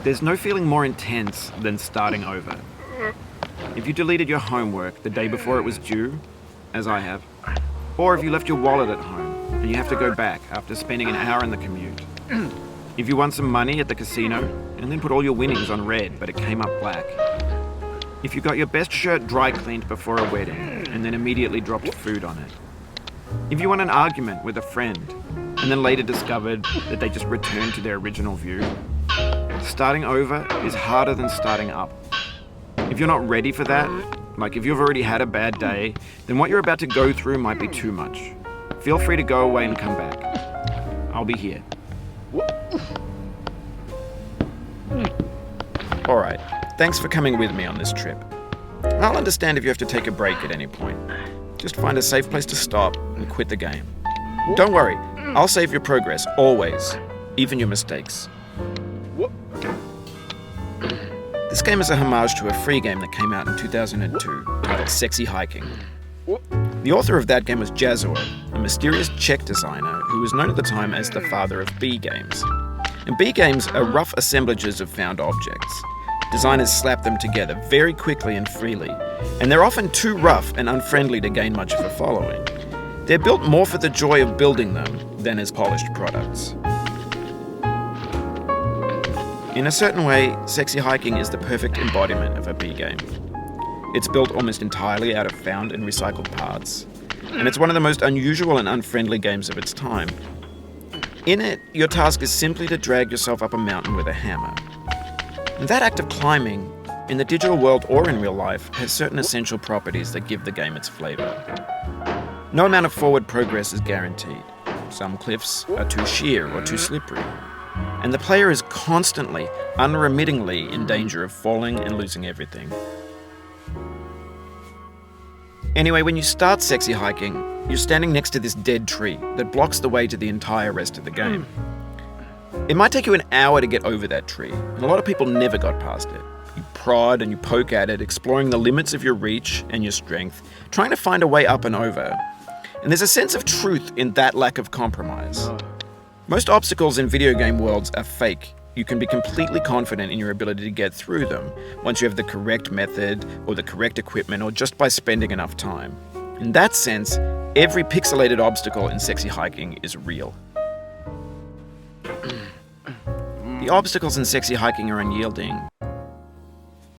There's no feeling more intense than starting over. If you deleted your homework the day before it was due, as I have, or if you left your wallet at home and you have to go back after spending an hour in the commute. If you won some money at the casino and then put all your winnings on red but it came up black. If you got your best shirt dry cleaned before a wedding and then immediately dropped food on it. If you won an argument with a friend and then later discovered that they just returned to their original view. Starting over is harder than starting up. If you're not ready for that, like if you've already had a bad day, then what you're about to go through might be too much. Feel free to go away and come back. I'll be here. Alright, thanks for coming with me on this trip. I'll understand if you have to take a break at any point. Just find a safe place to stop and quit the game. Don't worry, I'll save your progress, always, even your mistakes. This game is a homage to a free game that came out in 2002 titled Sexy Hiking. The author of that game was Jazor, a mysterious Czech designer who was known at the time as the father of B games. And B games are rough assemblages of found objects. Designers slap them together very quickly and freely, and they're often too rough and unfriendly to gain much of a following. They're built more for the joy of building them than as polished products. In a certain way, Sexy Hiking is the perfect embodiment of a B game. It's built almost entirely out of found and recycled parts, and it's one of the most unusual and unfriendly games of its time. In it, your task is simply to drag yourself up a mountain with a hammer. And that act of climbing, in the digital world or in real life, has certain essential properties that give the game its flavor. No amount of forward progress is guaranteed. Some cliffs are too sheer or too slippery. And the player is constantly, unremittingly in danger of falling and losing everything. Anyway, when you start Sexy Hiking, you're standing next to this dead tree that blocks the way to the entire rest of the game. It might take you an hour to get over that tree, and a lot of people never got past it. You prod and you poke at it, exploring the limits of your reach and your strength, trying to find a way up and over. And there's a sense of truth in that lack of compromise. Most obstacles in video game worlds are fake. You can be completely confident in your ability to get through them once you have the correct method or the correct equipment or just by spending enough time. In that sense, every pixelated obstacle in Sexy Hiking is real. The obstacles in Sexy Hiking are unyielding,